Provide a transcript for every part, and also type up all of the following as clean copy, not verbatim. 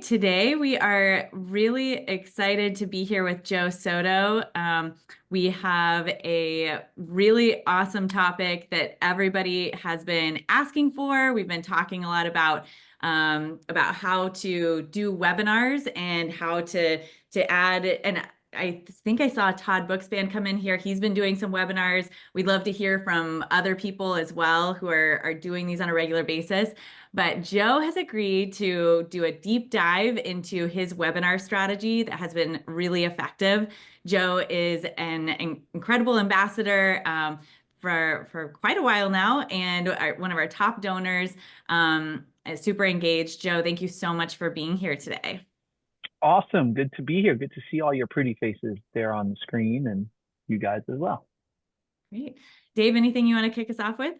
right, today we are really excited to be here with Joe Soto. We have a really awesome topic that everybody has been asking for. We've been talking a lot about how to do webinars and how to add. And I think I saw Todd Bookspan come in here. He's been doing some webinars. We'd love to hear from other people as well who are doing these on a regular basis. But Joe has agreed to do a deep dive into his webinar strategy that has been really effective. Joe is an incredible ambassador for quite a while now, and one of our top donors, is super engaged. Joe, thank you so much for being here today. Awesome. Good to be here. Good to see all your pretty faces there on the screen and you guys as well. Great. Dave, anything you want to kick us off with?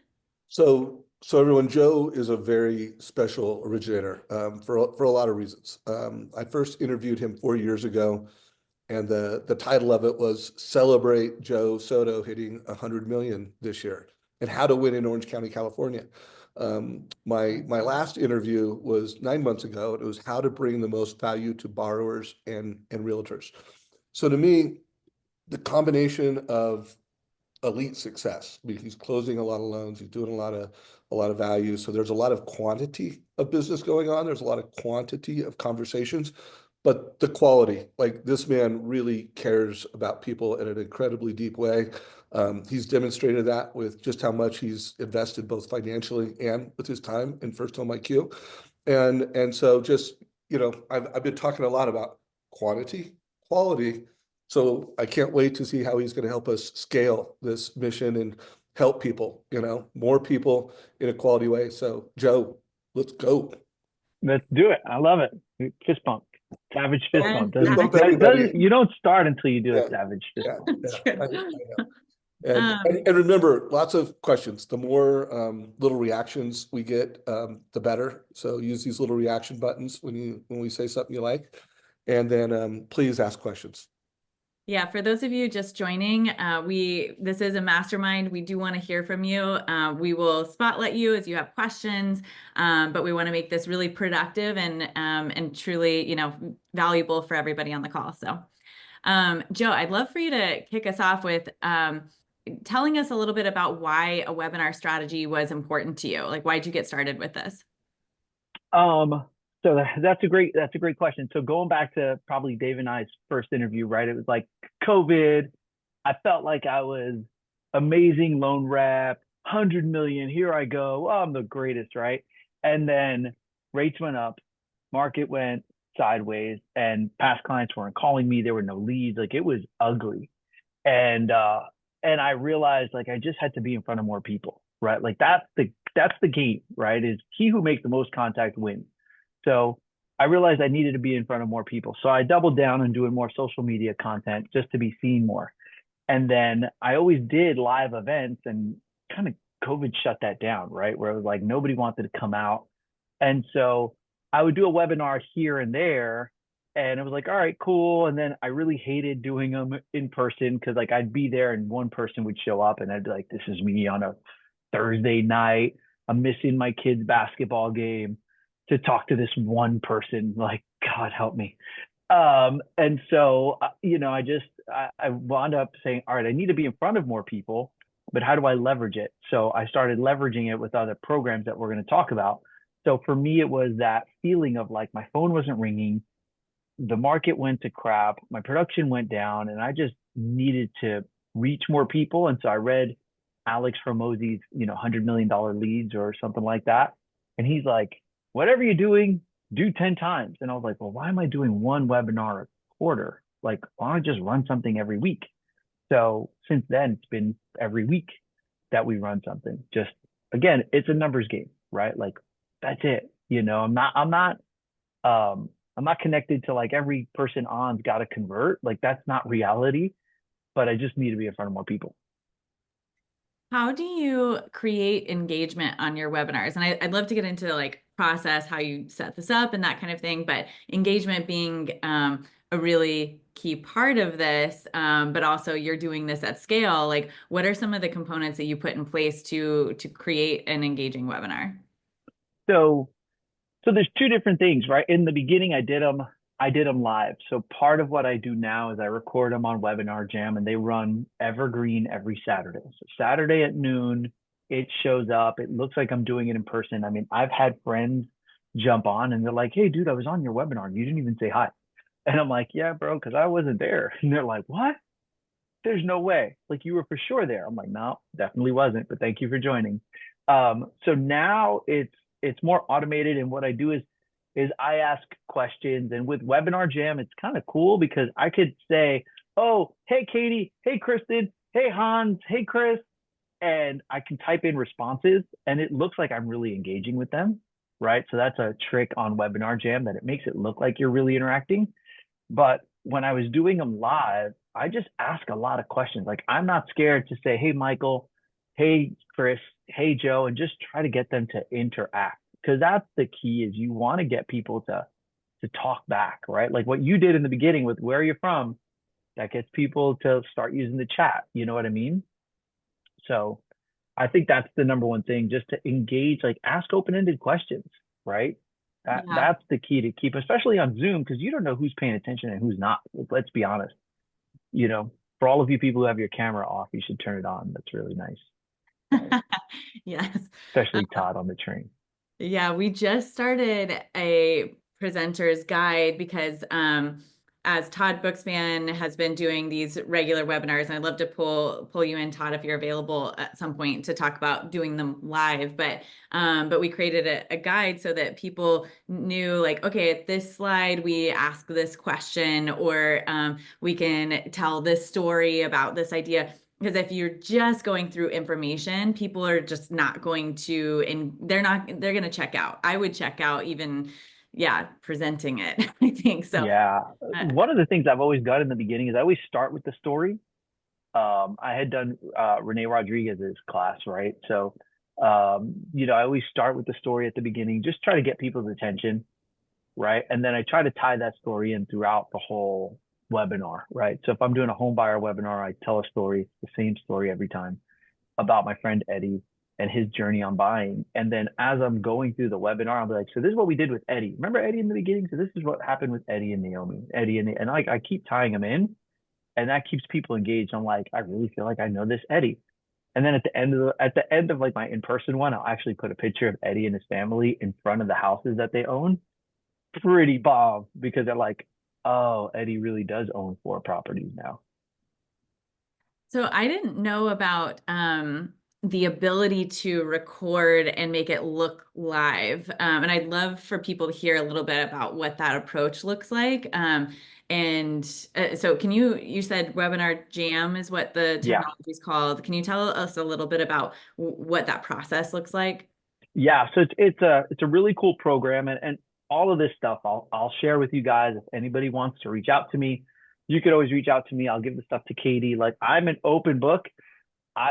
So everyone, Joe is a very special originator for a lot of reasons. I first interviewed him 4 years ago, and the title of it was "Celebrate Joe Soto hitting 100 million this year and how to win in Orange County, California." My last interview was 9 months ago, and it was how to bring the most value to borrowers and realtors. So to me, the combination of elite success, because he's closing a lot of loans, he's doing a lot of value. So there's a lot of quantity of business going on. There's a lot of quantity of conversations, but the quality, like this man really cares about people in an incredibly deep way. He's demonstrated that with just how much he's invested both financially and with his time in FirstHome IQ. And so just, I've been talking a lot about quantity, quality. So I can't wait to see how he's going to help us scale this mission and help people, more people in a quality way. So Joe, let's go. Let's do it. I love it. Fist bump. Savage fist bump. Fist bump everybody. You don't start until you do Yeah. a savage fist bump. I know. And remember, lots of questions. The more little reactions we get, the better. So use these little reaction buttons when we say something you like, and then please ask questions. Yeah, for those of you just joining, this is a mastermind. We do want to hear from you. We will spotlight you as you have questions, but we want to make this really productive and truly, valuable for everybody on the call. So, Joe, I'd love for you to kick us off with telling us a little bit about why a webinar strategy was important to you. Like, why did you get started with this? So that's a great question. So going back to probably Dave and I's first interview, right? It was like COVID. I felt like I was amazing loan rep, 100 million. Here I go. Oh, I'm the greatest, right? And then rates went up, market went sideways, and past clients weren't calling me. There were no leads. Like it was ugly. And I realized like I just had to be in front of more people, right? Like that's the game, right? Is he who makes the most contact wins. So I realized I needed to be in front of more people. So I doubled down on doing more social media content just to be seen more. And then I always did live events, and kind of COVID shut that down, right? Where it was like nobody wanted to come out. And so I would do a webinar here and there, and it was like, all right, cool. And then I really hated doing them in person because like I'd be there and one person would show up and I'd be like, this is me on a Thursday night. I'm missing my kid's basketball game to talk to this one person, like, God help me. And so, I wound up saying, all right, I need to be in front of more people, but how do I leverage it? So I started leveraging it with other programs that we're going to talk about. So for me, it was that feeling of like my phone wasn't ringing, the market went to crap, my production went down, and I just needed to reach more people. And so I read Alex Hormozi's, $100 million leads or something like that. And he's like, whatever you're doing, do 10 times. And I was like, well, why am I doing one webinar a quarter? Like, why don't I just run something every week? So since then, it's been every week that we run something. Just again, it's a numbers game, right? Like that's it. I'm not connected to like every person on's got to convert. Like that's not reality, but I just need to be in front of more people. How do you create engagement on your webinars? And I'd love to get into like process, how you set this up and that kind of thing, but engagement being a really key part of this, but also you're doing this at scale. Like, what are some of the components that you put in place to create an engaging webinar? So So there's two different things, right? In the beginning, I did them live. So part of what I do now is I record them on Webinar Jam, and they run evergreen every Saturday. So Saturday at noon, it shows up. It looks like I'm doing it in person. I mean, I've had friends jump on and they're like, "Hey, dude, I was on your webinar and you didn't even say hi." And I'm like, "Yeah, bro, because I wasn't there." And they're like, "What? There's no way. Like you were for sure there." I'm like, "No, definitely wasn't, but thank you for joining." So now it's more automated, and what I do is I ask questions, and with Webinar Jam, it's kind of cool because I could say, "Oh, hey Katie, hey Kristen, hey Hans, hey Chris," and I can type in responses, and it looks like I'm really engaging with them, right? So that's a trick on Webinar Jam, that it makes it look like you're really interacting. But when I was doing them live, I just ask a lot of questions. Like I'm not scared to say, "Hey, Michael, hey, Chris, hey, Joe," and just try to get them to interact. Because that's the key, is you want to get people to talk back, right? Like what you did in the beginning with "where are you from?" That gets people to start using the chat. You know what I mean? So I think that's the number one thing, just to engage, like ask open-ended questions, right? Yeah. That's the key to keep, especially on Zoom, because you don't know who's paying attention and who's not. Let's be honest. You know, for all of you people who have your camera off, you should turn it on. That's really nice. So, Yes. especially Todd on the train. Yeah, we just started a presenter's guide because as Todd Bookspan has been doing these regular webinars, and I'd love to pull you in, Todd, if you're available at some point to talk about doing them live. But we created a guide so that people knew, like, okay, at this slide we ask this question, or we can tell this story about this idea. Because if you're just going through information, people are just not going to, and they're going to check out. I would check out even, yeah, presenting it, I think. So, Yeah. uh, One of the things I've always done in the beginning is I always start with the story. I had done Renee Rodriguez's class, right? So, I always start with the story at the beginning, just try to get people's attention, right? And then I try to tie that story in throughout the whole webinar, right? So if I'm doing a home buyer webinar, I tell a story, the same story every time, about my friend Eddie and his journey on buying. And then as I'm going through the webinar, I'll be like, "So this is what we did with Eddie. Remember Eddie in the beginning? So this is what happened with Eddie and Naomi, and like I keep tying them in, and that keeps people engaged. I'm like, I really feel like I know this Eddie." And then at the end of like my in-person one, I'll actually put a picture of Eddie and his family in front of the houses that they own. Pretty bomb, because they're like, "Oh, Eddie really does own 4 properties now." so I didn't know about the ability to record and make it look live. And I'd love for people to hear a little bit about what that approach looks like. And so you said Webinar Jam is what the Yeah. technology is called. Can you tell us a little bit about what that process looks like? Yeah, so it's a really cool program, and all of this stuff I'll share with you guys. If anybody wants to reach out to me, you could always reach out to me. I'll give the stuff to Katie. Like I'm an open book.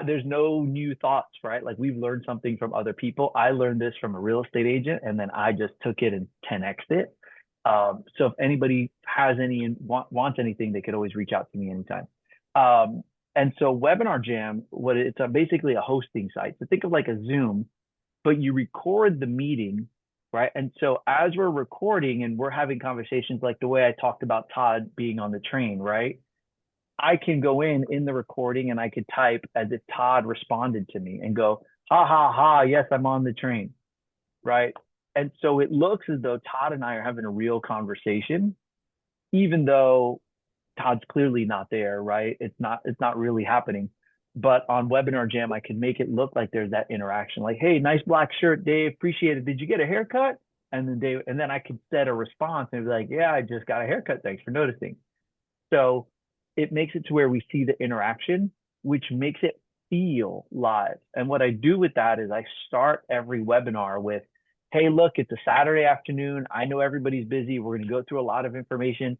There's no new thoughts, right? Like we've learned something from other people. I learned this from a real estate agent, and then I just took it and 10x'd it. So if anybody has any and wants anything, they could always reach out to me anytime. Um, and so Webinar Jam, it's basically a hosting site. So think of like a Zoom, but you record the meeting, right? And so as we're recording and we're having conversations, like the way I talked about Todd being on the train, right? I can go in the recording and I could type as if Todd responded to me and go, "Ha ha ha, yes, I'm on the train," right? And so it looks as though Todd and I are having a real conversation, even though Todd's clearly not there, right? It's not really happening. But on Webinar Jam, I can make it look like there's that interaction. Like, "Hey, nice black shirt, Dave. Appreciate it. Did you get a haircut?" And then I could set a response and be like, "Yeah, I just got a haircut. Thanks for noticing." So it makes it to where we see the interaction, which makes it feel live. And what I do with that is I start every webinar with, "Hey, look, it's a Saturday afternoon. I know everybody's busy. We're going to go through a lot of information.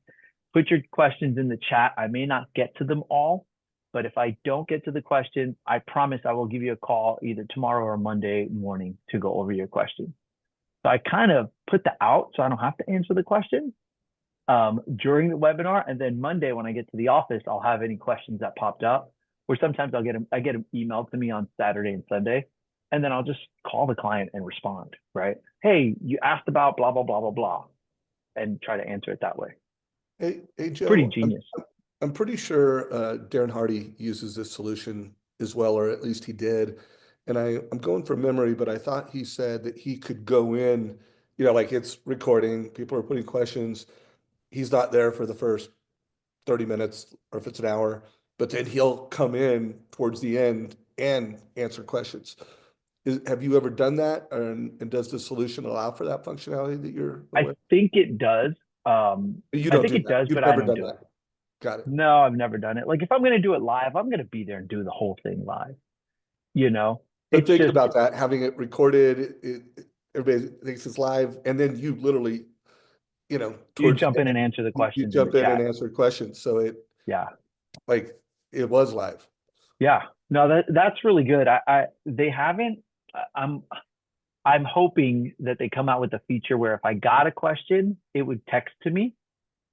Put your questions in the chat. I may not get to them all, but if I don't get to the question, I promise I will give you a call either tomorrow or Monday morning to go over your question." So I kind of put the out so I don't have to answer the question during the webinar. And then Monday, when I get to the office, I'll have any questions that popped up, or sometimes I get them emailed to me on Saturday and Sunday. and then I'll just call the client and respond, right? Hey, you asked about blah, blah, blah, blah, blah, and try to answer it that way. Hey, Pretty Joe, genius. I'm pretty sure Darren Hardy uses this solution as well, or at least he did. And I'm going from memory, but I thought he said that he could go in, like it's recording, people are putting questions. He's not there for the first 30 minutes or if it's an hour, but then he'll come in towards the end and answer questions. Have you ever done that? And does the solution allow for that functionality that you're I aware? think it does. You I don't think do it that. does, You've but I never don't done do that. it. Got it. No, I've never done it. Like if I'm going to do it live, I'm going to be there and do the whole thing live. You know, But it's thinking just about that, having it recorded, everybody thinks it's live, and then you literally, you towards jump the in and end, answer the you questions in the jump in and chat. answer questions. So Yeah. like it was live. Yeah. No, that's really good. They haven't I'm I'm hoping that they come out with a feature where if I got a question, it would text to me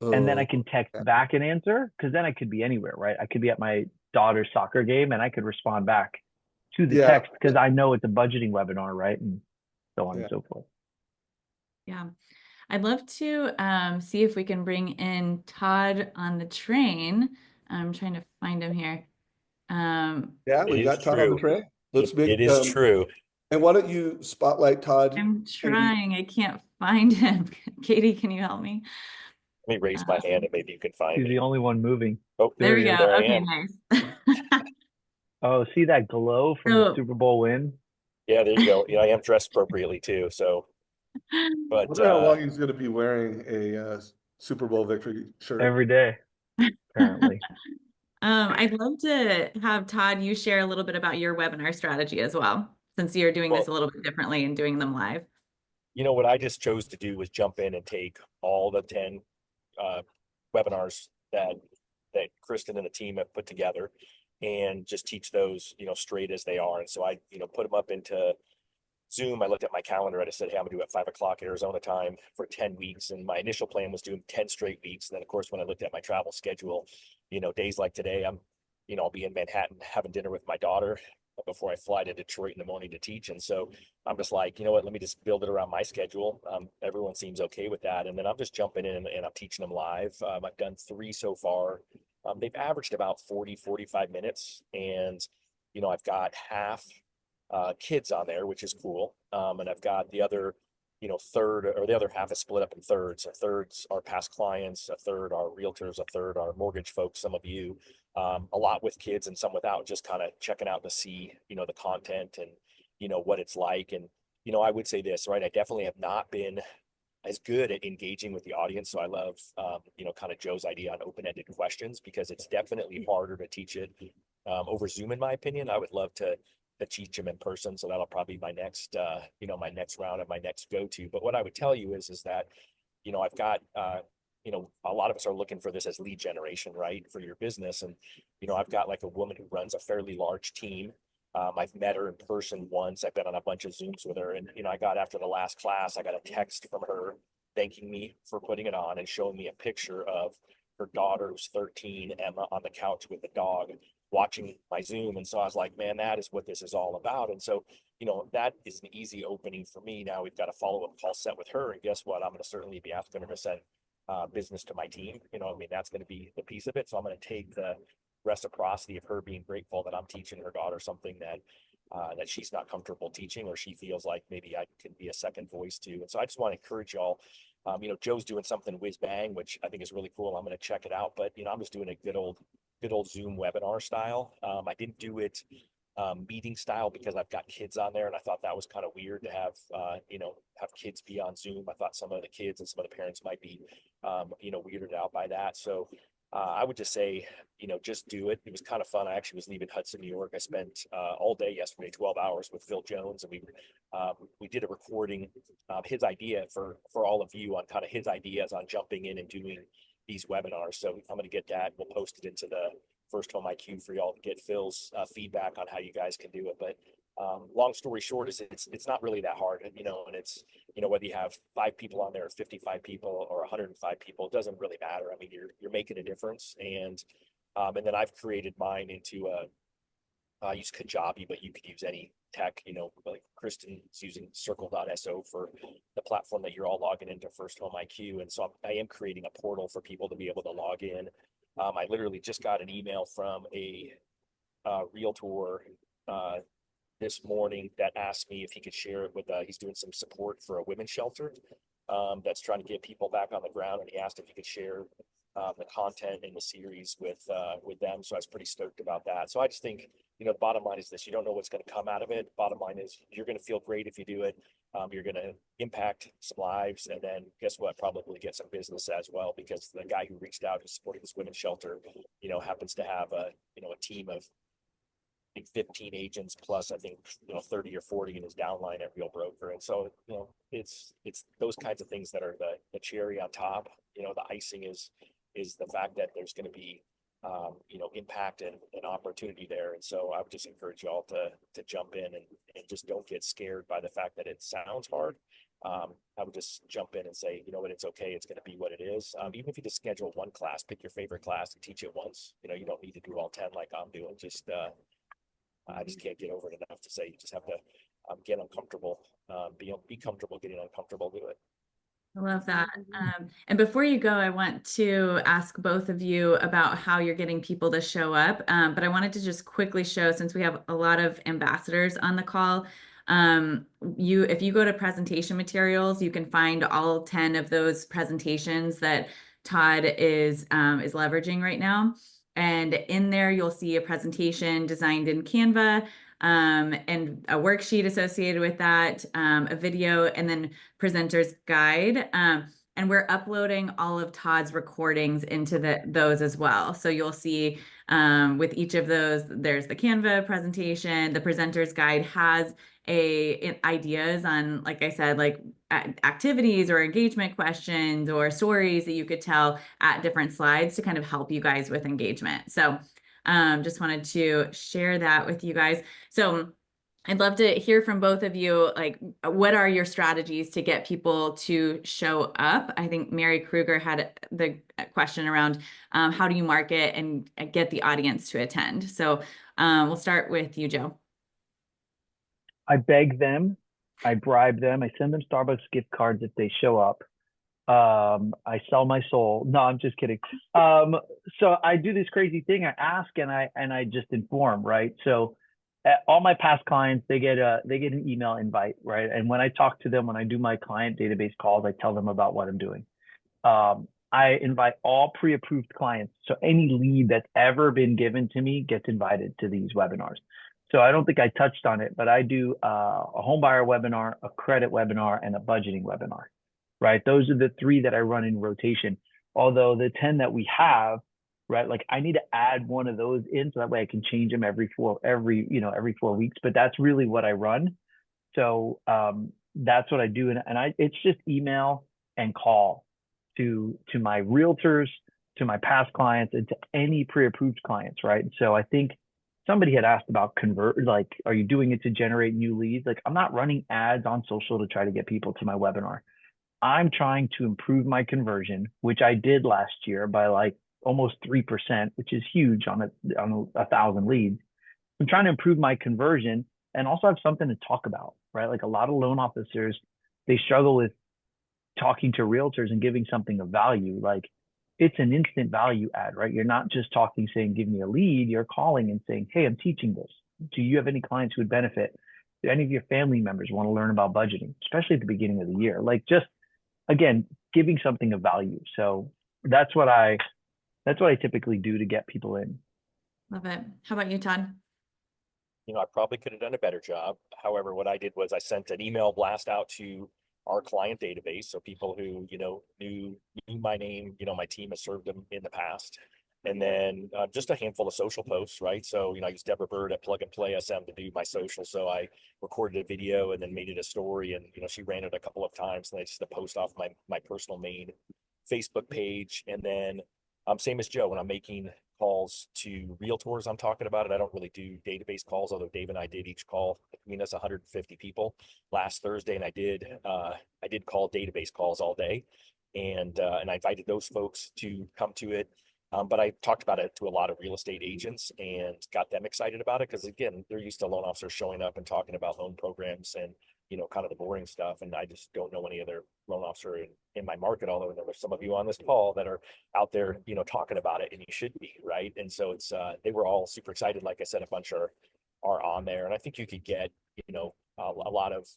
and then I Oh, can text yeah. back and answer because then I could be anywhere, right? I could be at my daughter's soccer game and I could respond back to the Yeah. text because I know it's a budgeting webinar, right? And so on and Yeah. so forth. Yeah. I'd love to see if we can bring in Todd on the train. I'm trying to find him here. Yeah, It we've is got Todd on the true. train. It, Let's make it is true. and why don't you spotlight Todd, I'm Katie? trying. I can't find him. Katie, can you help me? Let me raise my hand and maybe you can find He's me. the only one moving. Oh, There There we he go. is. there I Okay, am. nice. Oh, see that glow from the So, Super Bowl win? Yeah, there you go. Yeah, I am dressed appropriately too. So, I but wonder how long he's going to be wearing a Super Bowl victory shirt. Every day, apparently. I'd love to have Todd, you share a little bit about your webinar strategy as well, since you're doing this well, a little bit differently and doing them live. what I just chose to do was jump in and take all the 10 uh, webinars that Kristen and the team have put together and just teach those, straight as they are. And so I, put them up into Zoom. I looked at my calendar and I said, hey, I'm gonna do it at 5 o'clock Arizona time for 10 weeks. And my initial plan was doing 10 straight weeks. And then of course, when I looked at my travel schedule, days like today, I'll be in Manhattan having dinner with my daughter before I fly to Detroit in the morning to teach. And so I'm just like, you know what, let me just build it around my schedule. Everyone seems okay with that. And then I'm just jumping in and I'm teaching them live. I've done 3 so far. They've averaged about 45 minutes. And, I've got half kids on there, which is cool. And I've got the other, third or the other half is split up in thirds. A thirds are past clients, a third are realtors, a third are mortgage folks, some of you, a lot with kids and some without, just kind of checking out to see, the content and, what it's like. And, I would say this, right? I definitely have not been as good at engaging with the audience. So I love, kind of Joe's idea on open-ended questions because it's definitely harder to teach it over Zoom, in my opinion. I would love to teach them in person. So that'll probably be my next, my next round and my next go-to. But what I would tell you is that, I've got, a lot of us are looking for this as lead generation, right, for your business. And, I've got like a woman who runs a fairly large team. I've met her in person once. I've been on a bunch of Zooms with her. And, I got after the last class, I got a text from her thanking me for putting it on and showing me a picture of her daughter who's 13, Emma, on the couch with the dog watching my Zoom. And so I was like, man, that is what this is all about. And so, that is an easy opening for me. Now we've got a follow-up call set with her. And guess what? I'm going to certainly be asking her to send business to my team. That's going to be the piece of it. So I'm going to take the reciprocity of her being grateful that I'm teaching her daughter something that she's not comfortable teaching, or she feels like maybe I can be a second voice to. And so I just want to encourage y'all. Joe's doing something whiz bang, which I think is really cool. I'm going to check it out, but I'm just doing a good old Zoom webinar style. I didn't do it meeting style because I've got kids on there, and I thought that was kind of weird to have have kids be on Zoom. I thought some of the kids and some of the parents might be weirded out by that. So I would just say, just do it. It was kind of fun. I actually was leaving Hudson, New York. I spent all day yesterday, 12 hours with Phil Jones, and we did a recording of his idea for all of you on kind of his ideas on jumping in and doing these webinars. So I'm going to get that. We'll post it into the FirstHome IQ for y'all to get Phil's feedback on how you guys can do it. But long story short is it's not really that hard, and it's whether you have 5 people on there or 55 people or 105 people, it doesn't really matter. I mean, you're making a difference. And then I've created mine into I use Kajabi, but you could use any tech, like Kristen's using circle.so for the platform that you're all logging into FirstHome IQ. And so I am creating a portal for people to be able to log in. I literally just got an email from a realtor this morning that asked me if he could share it with, he's doing some support for a women's shelter that's trying to get people back on the ground. And he asked if he could share the content in the series with them. So I was pretty stoked about that. So I just think, the bottom line is this: you don't know what's going to come out of it. Bottom line is you're going to feel great if you do it. You're going to impact some lives, and then guess what? Probably get some business as well, because the guy who reached out who's supporting this women's shelter, happens to have a team of 15 agents plus, I think, 30 or 40 in his downline at Real Broker. And so, it's those kinds of things that are the cherry on top. The icing is the fact that there's going to be impact and opportunity there. And so I would just encourage y'all to jump in and just don't get scared by the fact that it sounds hard. I would just jump in and say, you know what, it's okay. It's going to be what it is. Even if you just schedule one class, pick your favorite class and teach it once. You don't need to do all 10 like I'm doing. I just can't get over it enough to say you just have to get uncomfortable, be comfortable getting uncomfortable, do it. I love that. And before you go, I want to ask both of you about how you're getting people to show up. But I wanted to just quickly show, since we have a lot of ambassadors on the call, if you go to presentation materials, you can find all 10 of those presentations that Todd is leveraging right now. And in there, you'll see a presentation designed in Canva, and a worksheet associated with that, a video, and then presenter's guide. And we're uploading all of Todd's recordings into those as well. So you'll see with each of those, there's the Canva presentation. The presenter's guide has ideas on, like I said, like activities or engagement questions or stories that you could tell at different slides to kind of help you guys with engagement. So just wanted to share that with you guys. So I'd love to hear from both of you, like, what are your strategies to get people to show up? I think Mary Kruger had the question around how do you market and get the audience to attend? So we'll start with you, Joe. I beg them, I bribe them, I send them Starbucks gift cards if they show up. I sell my soul. No, I'm just kidding. So I do this crazy thing. I ask and I just inform, right? So all my past clients, they get an email invite, right? And when I talk to them, when I do my client database calls, I tell them about what I'm doing. I invite all pre-approved clients. So any lead that's ever been given to me gets invited to these webinars. So I don't think I touched on it, but I do a home buyer webinar, a credit webinar, and a budgeting webinar, right? Those are the 3 that I run in rotation. Although the 10 that we have, right, like I need to add one of those in so that way I can change them every 4 weeks. But that's really what I run. So that's what I do, and it's just email and call to my realtors, to my past clients, and to any pre-approved clients, right? So I think somebody had asked about like, are you doing it to generate new leads? Like, I'm not running ads on social to try to get people to my webinar. I'm trying to improve my conversion, which I did last year by like almost 3%, which is huge on 1,000 leads. I'm trying to improve my conversion and also have something to talk about, right? Like a lot of loan officers, they struggle with talking to realtors and giving something of value. Like, it's an instant value add, right? You're not just talking, saying, give me a lead. You're calling and saying, hey, I'm teaching this. Do you have any clients who would benefit? Do any of your family members want to learn about budgeting, especially at the beginning of the year? Like, just, again, giving something of value. So that's what I typically do to get people in. Love it. How about you, Todd? I probably could have done a better job. However, what I did was I sent an email blast out to our client database. So people who, knew my name, my team has served them in the past. And then just a handful of social posts, right? So, I used Deborah Bird at Plug and Play SM to do my social. So I recorded a video and then made it a story. And, she ran it a couple of times. And I just post off my personal main Facebook page. And then same as Joe, when I'm making calls to realtors, I'm talking about it. I don't really do database calls, although Dave and I did each call. That's 150 people last Thursday, and I did call database calls all day, and I invited those folks to come to it. But I talked about it to a lot of real estate agents and got them excited about it because, again, they're used to loan officers showing up and talking about loan programs and, kind of the boring stuff. And I just don't know any other loan officer in my market, although there's some of you on this call that are out there, talking about it, and you should be, right? And so they were all super excited. Like I said, a bunch are on there, and I think you could get, a lot of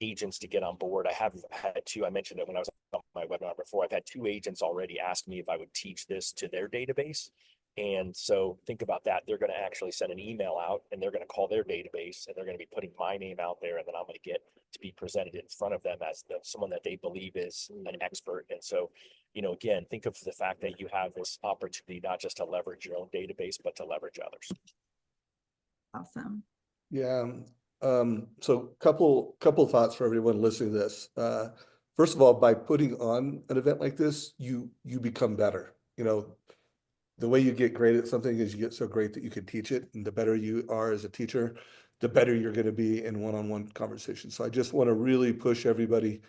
agents to get on board. I have had two, I mentioned it when I was on my webinar before, I've had two agents already ask me if I would teach this to their database. And so think about that. They're going to actually send an email out and they're going to call their database and they're going to be putting my name out there. And then I'm going to get to be presented in front of them as someone that they believe is an expert. And so, again, think of the fact that you have this opportunity, not just to leverage your own database, but to leverage others. Awesome. Yeah. So couple thoughts for everyone listening to this. First of all, by putting on an event like this, you become better. The way you get great at something is you get so great that you can teach it. And the better you are as a teacher, the better you're going to be in one-on-one conversations. So I just want to really push everybody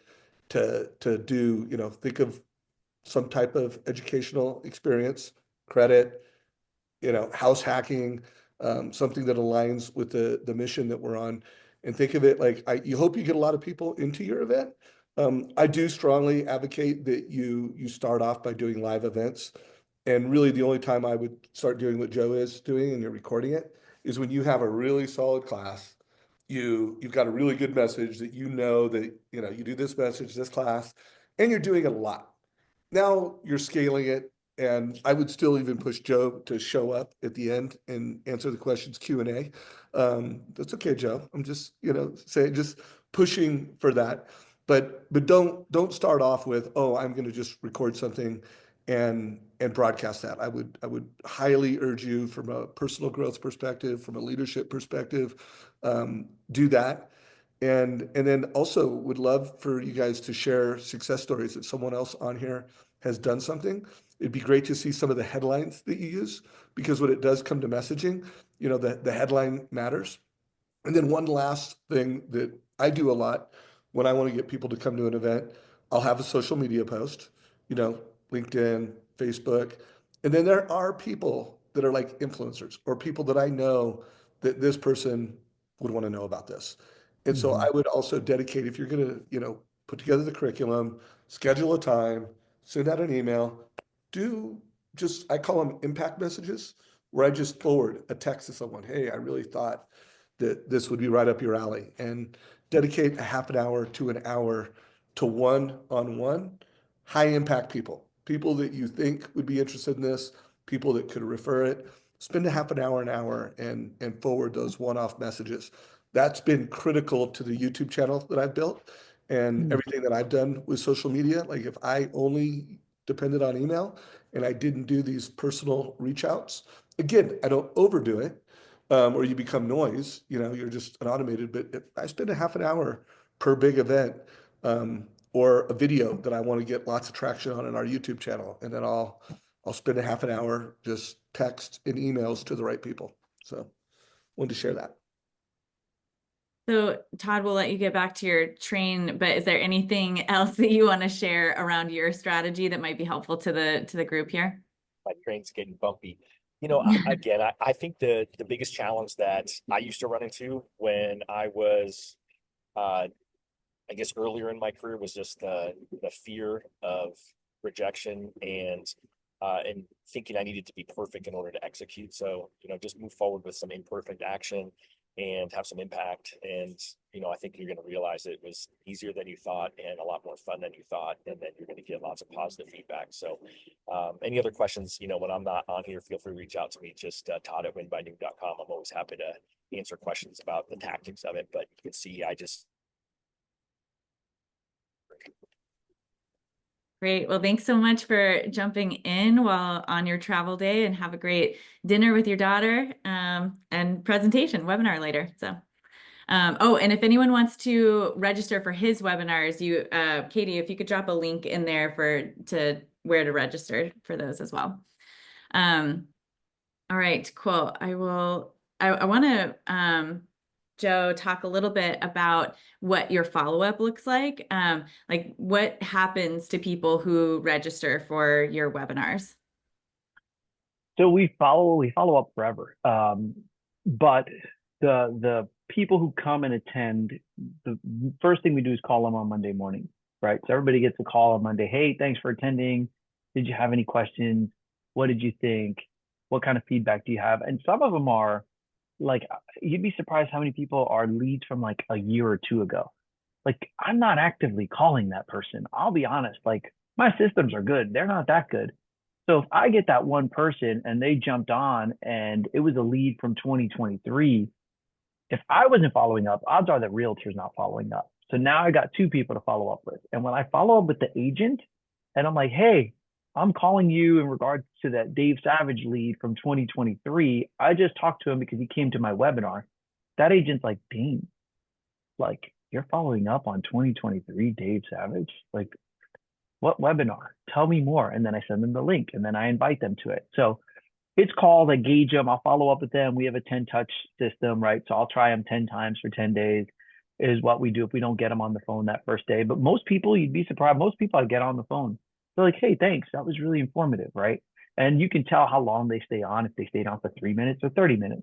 to do, think of some type of educational experience, credit, house hacking, something that aligns with the mission that we're on, and think of it like you hope you get a lot of people into your event. I do strongly advocate that you start off by doing live events, and really the only time I would start doing what Joe is doing and you're recording it is when you have a really solid class. You've got a really good message that that you do this message, this class, and you're doing it a lot. Now you're scaling it, and I would still even push Joe to show up at the end and answer the questions Q&A. That's okay, Joe. I'm just saying, just pushing for that. But don't start off with, oh, I'm going to just record something and broadcast that. I would highly urge you, from a personal growth perspective, from a leadership perspective, do that. And then also would love for you guys to share success stories that someone else on here has done something. It'd be great to see some of the headlines that you use, because when it does come to messaging, the headline matters. And then one last thing that I do a lot when I want to get people to come to an event, I'll have a social media post, LinkedIn, Facebook. And then there are people that are like influencers or people that I know that this person would want to know about this. And so I would also dedicate, if you're going to, put together the curriculum, schedule a time, send out an email, I call them impact messages, where I just forward a text to someone. Hey, I really thought that this would be right up your alley, and dedicate a half an hour to an hour to one-on-one high impact people that you think would be interested in this, people that could refer it. Spend a half an hour and forward those one-off messages. That's been critical to the YouTube channel that I've built and everything that I've done with social media. Like, if I only depended on email and I didn't do these personal reach outs, again, I don't overdo it, or you become noise, you're just an automated. But if I spend a half an hour per big event, or a video that I want to get lots of traction on in our YouTube channel, and then I'll spend a half an hour just text and emails to the right people. So wanted to share that. So Todd, we'll let you get back to your train, but is there anything else that you want to share around your strategy that might be helpful to the group here? My train's getting bumpy. Again, I think the biggest challenge that I used to run into when I was, I guess, earlier in my career was just the fear of rejection and thinking I needed to be perfect in order to execute. So, just move forward with some imperfect action and have some impact. And, I think you're going to realize it was easier than you thought and a lot more fun than you thought. And then you're going to get lots of positive feedback. So any other questions, when I'm not on here, feel free to reach out to me. Just Todd@winbynoon.com. I'm always happy to answer questions about the tactics of it. But you can see, Great. Well, thanks so much for jumping in while on your travel day, and have a great dinner with your daughter, and presentation webinar later. So, oh, and if anyone wants to register for his webinars, Katie, if you could drop a link in there to where to register for those as well. All right, cool. I want to, Joe, talk a little bit about what your follow-up looks like. Like, what happens to people who register for your webinars? So we follow up forever. But the people who come and attend, the first thing we do is call them on Monday morning, right? So everybody gets a call on Monday. Hey, thanks for attending. Did you have any questions? What did you think? What kind of feedback do you have? And some of them are like, you'd be surprised how many people are leads from like a year or two ago. Like, I'm not actively calling that person. I'll be honest. Like, my systems are good. They're not that good. So if I get that one person and they jumped on and it was a lead from 2023, if I wasn't following up, odds are the realtor's not following up. So now I got two people to follow up with. And when I follow up with the agent and I'm like, hey, I'm calling you in regards to that Dave Savage lead from 2023. I just talked to him because he came to my webinar. That agent's like, dang, like you're following up on 2023 Dave Savage? Like, what webinar? Tell me more. And then I send them the link and then I invite them to it. So it's called, I gauge them. I'll follow up with them. We have a 10 touch system, right? So I'll try them 10 times for 10 days is what we do if we don't get them on the phone that first day. But most people, you'd be surprised. Most people I get on the phone. They're like, hey, thanks. That was really informative, right? And you can tell how long they stay on, if they stayed on for 3 minutes or 30 minutes.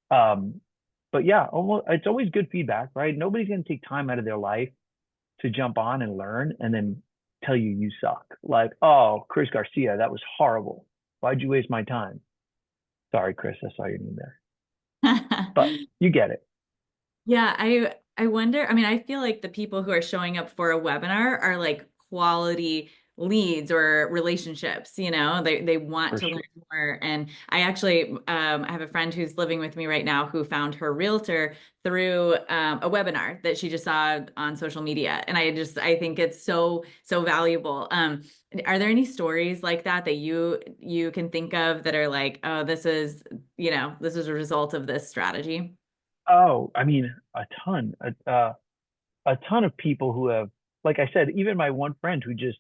But yeah, almost, it's always good feedback, right? Nobody's going to take time out of their life to jump on and learn and then tell you you suck. Like, oh, Chris Garcia, that was horrible. Why'd you waste my time? Sorry, Chris, I saw your name there. But you get it. Yeah, I wonder, I mean, I feel like the people who are showing up for a webinar are like quality leads or relationships, you know, they want For to learn sure. more. And I actually I have a friend who's living with me right now who found her realtor through a webinar that she just saw on social media. And I think it's so valuable. Are there any stories like that that you can think of that are like, oh, this is, you know, this is a result of this strategy? Oh, I mean, a ton, a ton of people who have, like I said, even my one friend who just,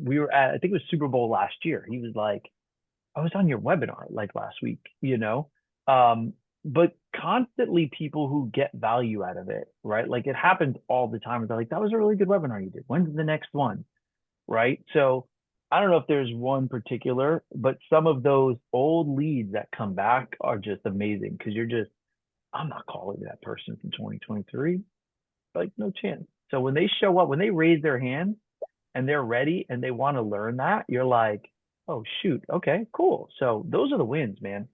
we were at, I think it was Super Bowl last year. He was like, I was on your webinar like last week, you know? But constantly people who get value out of it, right? Like it happens all the time. They're like, that was a really good webinar you did. When's the next one? Right? So I don't know if there's one particular, but some of those old leads that come back are just amazing because you're just, I'm not calling that person from 2023. Like, no chance. So when they show up, when they raise their hand and they're ready and they want to learn that, you're like, oh, shoot. Okay, cool. So those are the wins, man.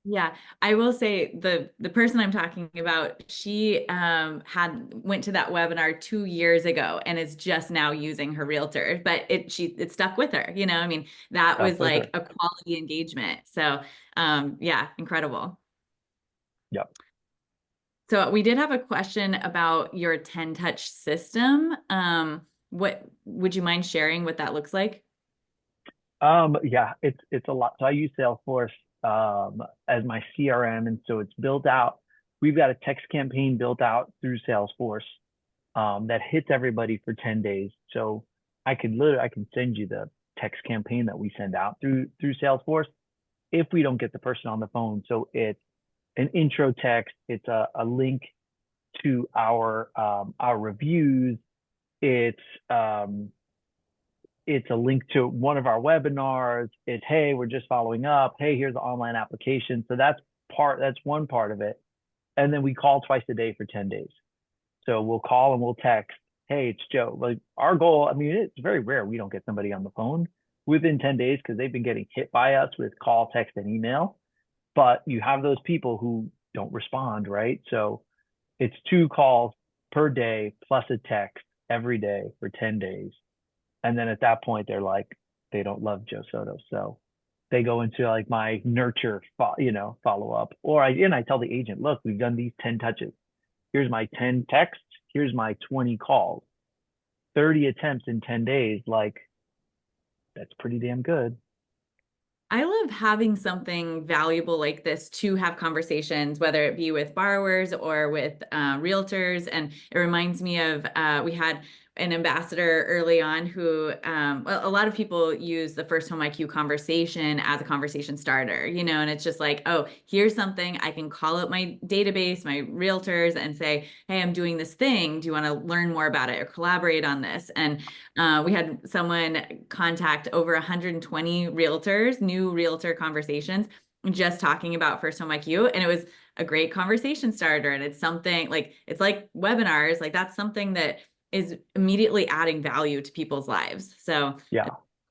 Yeah, I will say the person I'm talking about, she had went to that webinar 2 years ago and is just now using her realtor, but it stuck with her, you know. I mean, that Stuck was with like her. a quality engagement. So yeah, incredible. Yep. So we did have a question about your 10 touch system. What would you mind sharing what that looks like? Yeah, it's a lot. So I use Salesforce as my CRM, and so it's built out. We've got a text campaign built out through Salesforce that hits everybody for 10 days. So I can send you the text campaign that we send out through Salesforce if we don't get the person on the phone. So it's an intro text, it's a link to our reviews, it's um, it's a link to one of our webinars. It's, hey, we're just following up. Hey, here's the online application. So that's one part of it. And then we call twice a day for 10 days. So we'll call and we'll text, hey, it's Joe. Like our goal, I mean, it's very rare we don't get somebody on the phone within 10 days because they've been getting hit by us with call, text, and email. But you have those people who don't respond, right? So it's 2 calls per day plus a text every day for 10 days. And then at that point, they're like, they don't love Joe Soto. So they go into like my nurture, follow up. I tell the agent, look, we've done these 10 touches. Here's my 10 texts. Here's my 20 calls, 30 attempts in 10 days. Like, that's pretty damn good. I love having something valuable like this to have conversations, whether it be with borrowers or with realtors. And it reminds me of we had an ambassador early on who, well, a lot of people use the FirstHome IQ conversation as a conversation starter, you know, and it's just like, oh, here's something I can call out my database, my realtors, and say, hey, I'm doing this thing. Do you want to learn more about it or collaborate on this? And we had someone contact over 120 realtors, new realtor conversations. just talking about First Home IQ, and it was a great conversation starter. And it's something like, it's like webinars, like that's something that is immediately adding value to people's lives. So Yeah.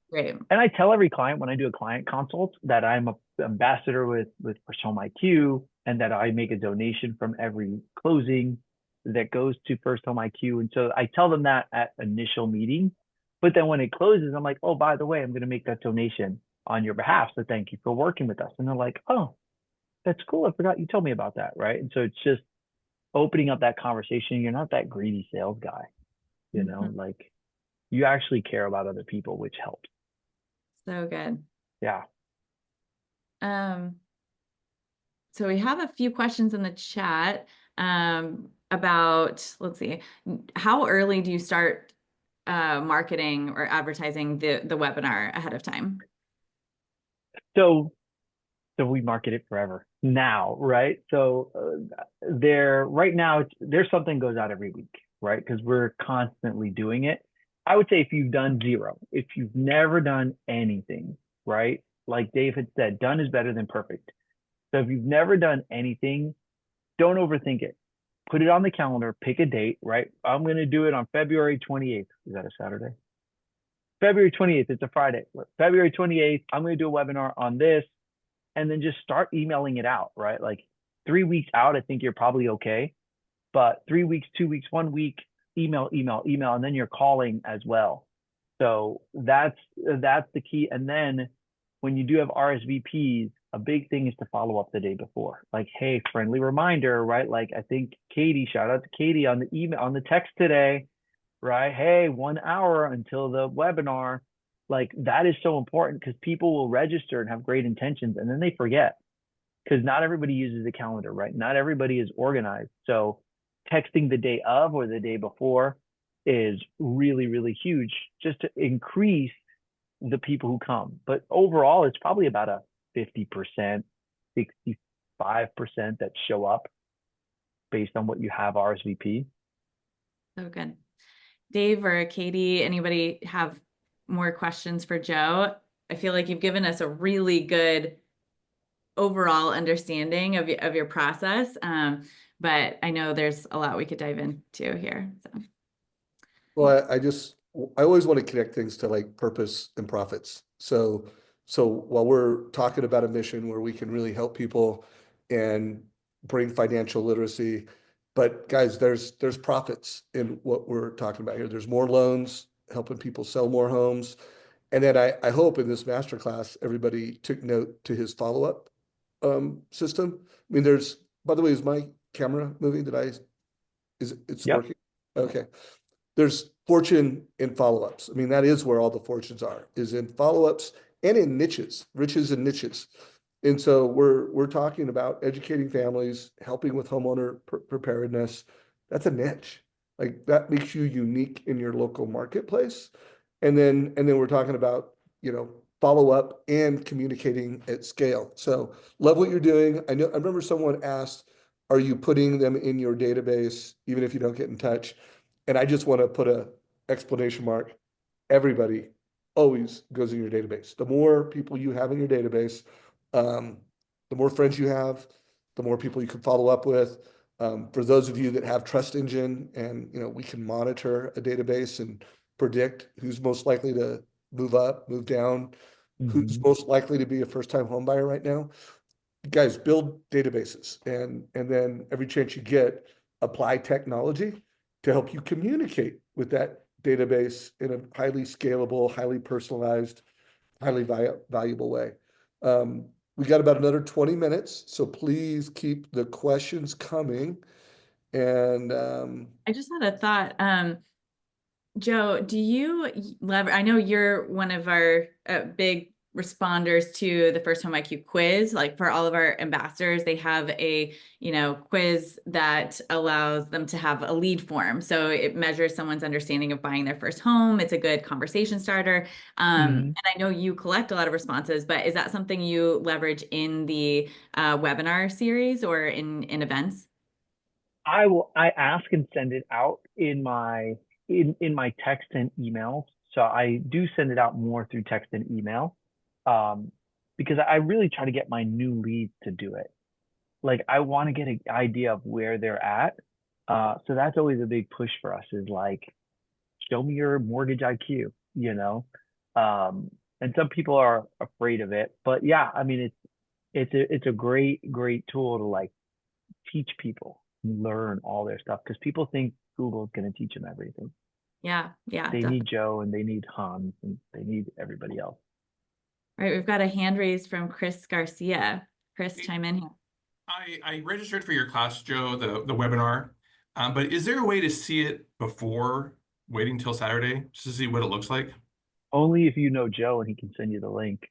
great. And I tell every client when I do a client consult that I'm an ambassador with FirstHome IQ, and that I make a donation from every closing that goes to FirstHome IQ. And so I tell them that at initial meeting, but then when it closes, I'm like, oh, by the way, I'm going to make that donation on your behalf. So thank you for working with us. And they're like, oh, that's cool. I forgot you told me about that. Right. And so it's just opening up that conversation. You're not that greedy sales guy, Mhm. like you actually care about other people, which helps. So good. Yeah. Um, so we have a few questions in the chat about, let's see, how early do you start marketing or advertising the webinar ahead of time? So we market it forever now, right? So right now, there's something goes out every week, right? Because we're constantly doing it. I would say if you've done zero, if you've never done anything, right? Like Dave had said, done is better than perfect. So if you've never done anything, don't overthink it. Put it on the calendar, pick a date, right? I'm going to do it on February 28th. Is that a Saturday? February 28th, it's a Friday. February 28th, I'm going to do a webinar on this, and then just start emailing it out, right? Like 3 weeks out, I think you're probably okay. But 3 weeks, 2 weeks, 1 week, email, email, email, and then you're calling as well. So that's the key. And then when you do have RSVPs, a big thing is to follow up the day before. Like, hey, friendly reminder, right? Like I think Katie, shout out to Katie on the email, on the text today, right? Hey, 1 hour until the webinar. Like that is so important because people will register and have great intentions and then they forget because not everybody uses a calendar, right? Not everybody is organized. So texting the day of or the day before is really, really huge just to increase the people who come. But overall, it's probably about a 50%, 65% that show up based on what you have RSVP. So good. Dave or Katie, anybody have more questions for Joe? I feel like you've given us a really good overall understanding of your process. But I know there's a lot we could dive into here. So. Well, I always want to connect things to like purpose and profits. So while we're talking about a mission where we can really help people and bring financial literacy, but guys, there's profits in what we're talking about here. There's more loans, helping people sell more homes. And then I hope in this masterclass, everybody took note to his follow-up system. I mean, by the way, is my camera moving? It's Yep. working? Okay. There's fortune in follow-ups. I mean, that is where all the fortunes are, is in follow-ups and in niches, riches and niches. And so we're talking about educating families, helping with homeowner preparedness. That's a niche. Like that makes you unique in your local marketplace. And then we're talking about, follow up and communicating at scale. So love what you're doing. I remember someone asked, are you putting them in your database, even if you don't get in touch? And I just want to put a explanation mark. Everybody always goes in your database. The more people you have in your database, um, the more friends you have, the more people you can follow up with. For those of you that have Trust Engine, and we can monitor a database and predict who's most likely to move up, move down, who's Mm-hmm. most likely to be a first-time home buyer right now. Guys, build databases, and then every chance you get, apply technology to help you communicate with that database in a highly scalable, highly personalized, highly valuable way. We got about another 20 minutes, so please keep the questions coming. And I just had a thought. Joe, do you lever? I know you're one of our big responders to the First Home IQ quiz. Like for all of our ambassadors, they have a, quiz that allows them to have a lead form. So it measures someone's understanding of buying their first home. It's a good conversation starter. Mm-hmm. And I know you collect a lot of responses, but is that something you leverage in the webinar series or in events? I ask and send it out in my text and emails. So I do send it out more through text and email. Um, because I really try to get my new leads to do it. Like I want to get an idea of where they're at. So that's always a big push for us is like, show me your mortgage IQ, you know? And some people are afraid of it, but yeah, I mean, it's a great tool to like teach people, learn all their stuff because people think Google's going to teach them everything. Yeah, yeah, They need definitely. Joe and they need Hans and they need everybody else. All right, we've got a hand raised from Chris Garcia. Chris, Hey, chime in here. I registered for your class, Joe, the webinar, but is there a way to see it before waiting till Saturday just to see what it looks like? Only if you know Joe and he can send you the link.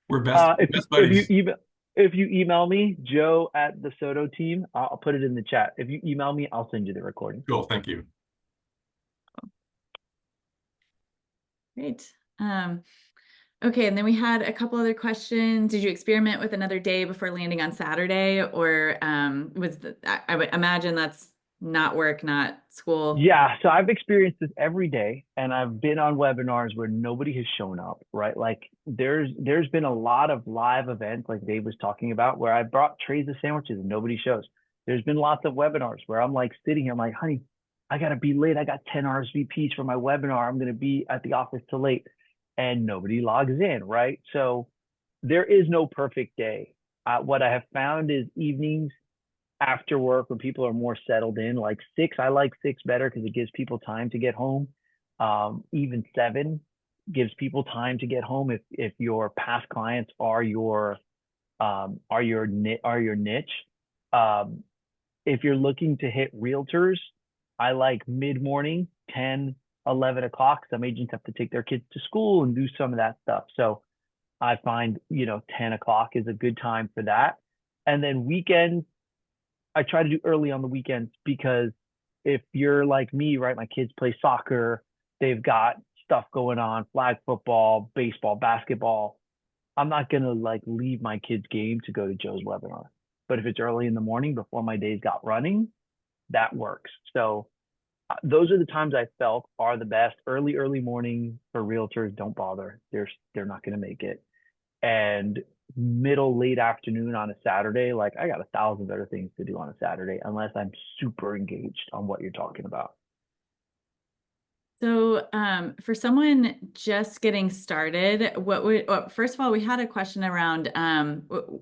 We're best buddies. If you email me, Joe at the Soto team, I'll put it in the chat. If you email me, I'll send you the recording. Cool, thank you. Great. Okay, and then we had a couple other questions. Did you experiment with another day before landing on Saturday, or I would imagine that's not work, not school? Yeah, so I've experienced this every day, and I've been on webinars where nobody has shown up, right? Like there's been a lot of live events, like Dave was talking about, where I brought trays of sandwiches and nobody shows. There's been lots of webinars where I'm like sitting here, I'm like, honey, I gotta be late. I got 10 RSVPs for my webinar. I'm gonna be at the office till late, and nobody logs in, right? So there is no perfect day. What I have found is evenings after work when people are more settled in, like 6, I like 6 better because it gives people time to get home. Even 7 gives people time to get home if your past clients are your niche. If you're looking to hit realtors, I like mid morning, 10, 11 o'clock. Some agents have to take their kids to school and do some of that stuff. So I find 10 o'clock is a good time for that. And then weekends, I try to do early on the weekends because if you're like me, right, my kids play soccer, they've got stuff going on, flag football, baseball, basketball. I'm not going to like leave my kids' game to go to Joe's webinar. But if it's early in the morning before my days got running, that works. So those are the times I felt are the best. Early morning for realtors, don't bother. They're not going to make it. And late afternoon on a Saturday, like I got 1,000 other things to do on a Saturday unless I'm super engaged on what you're talking about. So for someone just getting started, first of all, we had a question around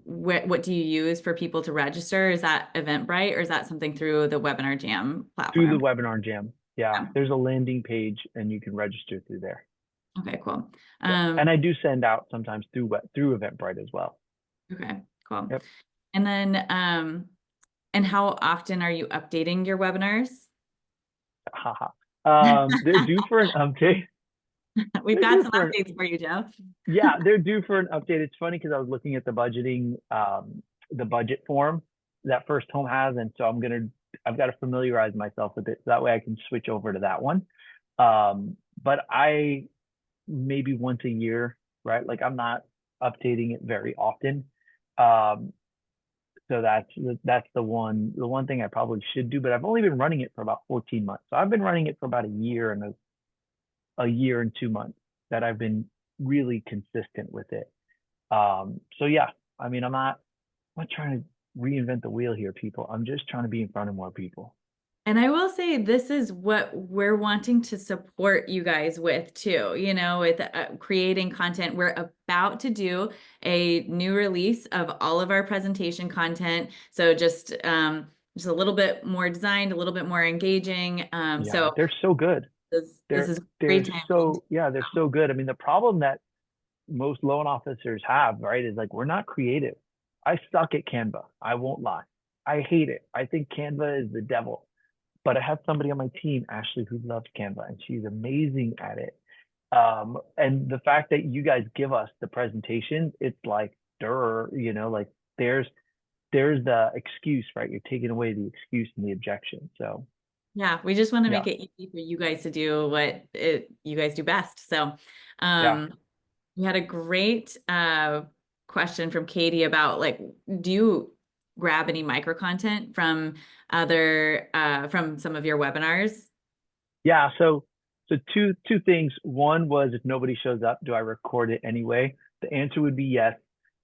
what do you use for people to register? Is that Eventbrite or is that something through the Webinar Jam Through the platform? Webinar Jam. Yeah, there's a landing page and you can register through there. Okay, cool. And I do send out sometimes through Eventbrite as well. Okay, cool. Yep. And then, and how often are you updating your webinars? Haha. They're due for an update. We've got some updates for you, Joe. Yeah, they're due for an update. It's funny because I was looking at the the budget form that FirstHome has, and so I've got to familiarize myself with it so that way I can switch over to that one. But I maybe once a year, right? Like I'm not updating it very often. So that's the one thing I probably should do, but I've only been running it for about 14 months. So I've been running it for about a year and 2 months that I've been really consistent with it. So yeah, I mean, I'm not trying to reinvent the wheel here, people. I'm just trying to be in front of more people. And I will say this is what we're wanting to support you guys with too, with creating content. We're about to do a new release of all of our presentation content. So just a little bit more designed, a little bit more engaging. So they're so good. this is a they're great time. they're so good. I mean, the problem that most loan officers have, right, is like, we're not creative. I suck at Canva. I won't lie. I hate it. I think Canva is the devil. But I have somebody on my team, Ashley, who loves Canva, and she's amazing at it. And the fact that you guys give us the presentation, it's like, like there's the excuse, right? You're taking away the excuse and the objection. So yeah, we just want to make it easy for you guys to do what you guys do best. So we had a great question from Katie about like, do you grab any micro content from from some of your webinars? Yeah, so two things. One was, if nobody shows up, do I record it anyway? The answer would be yes.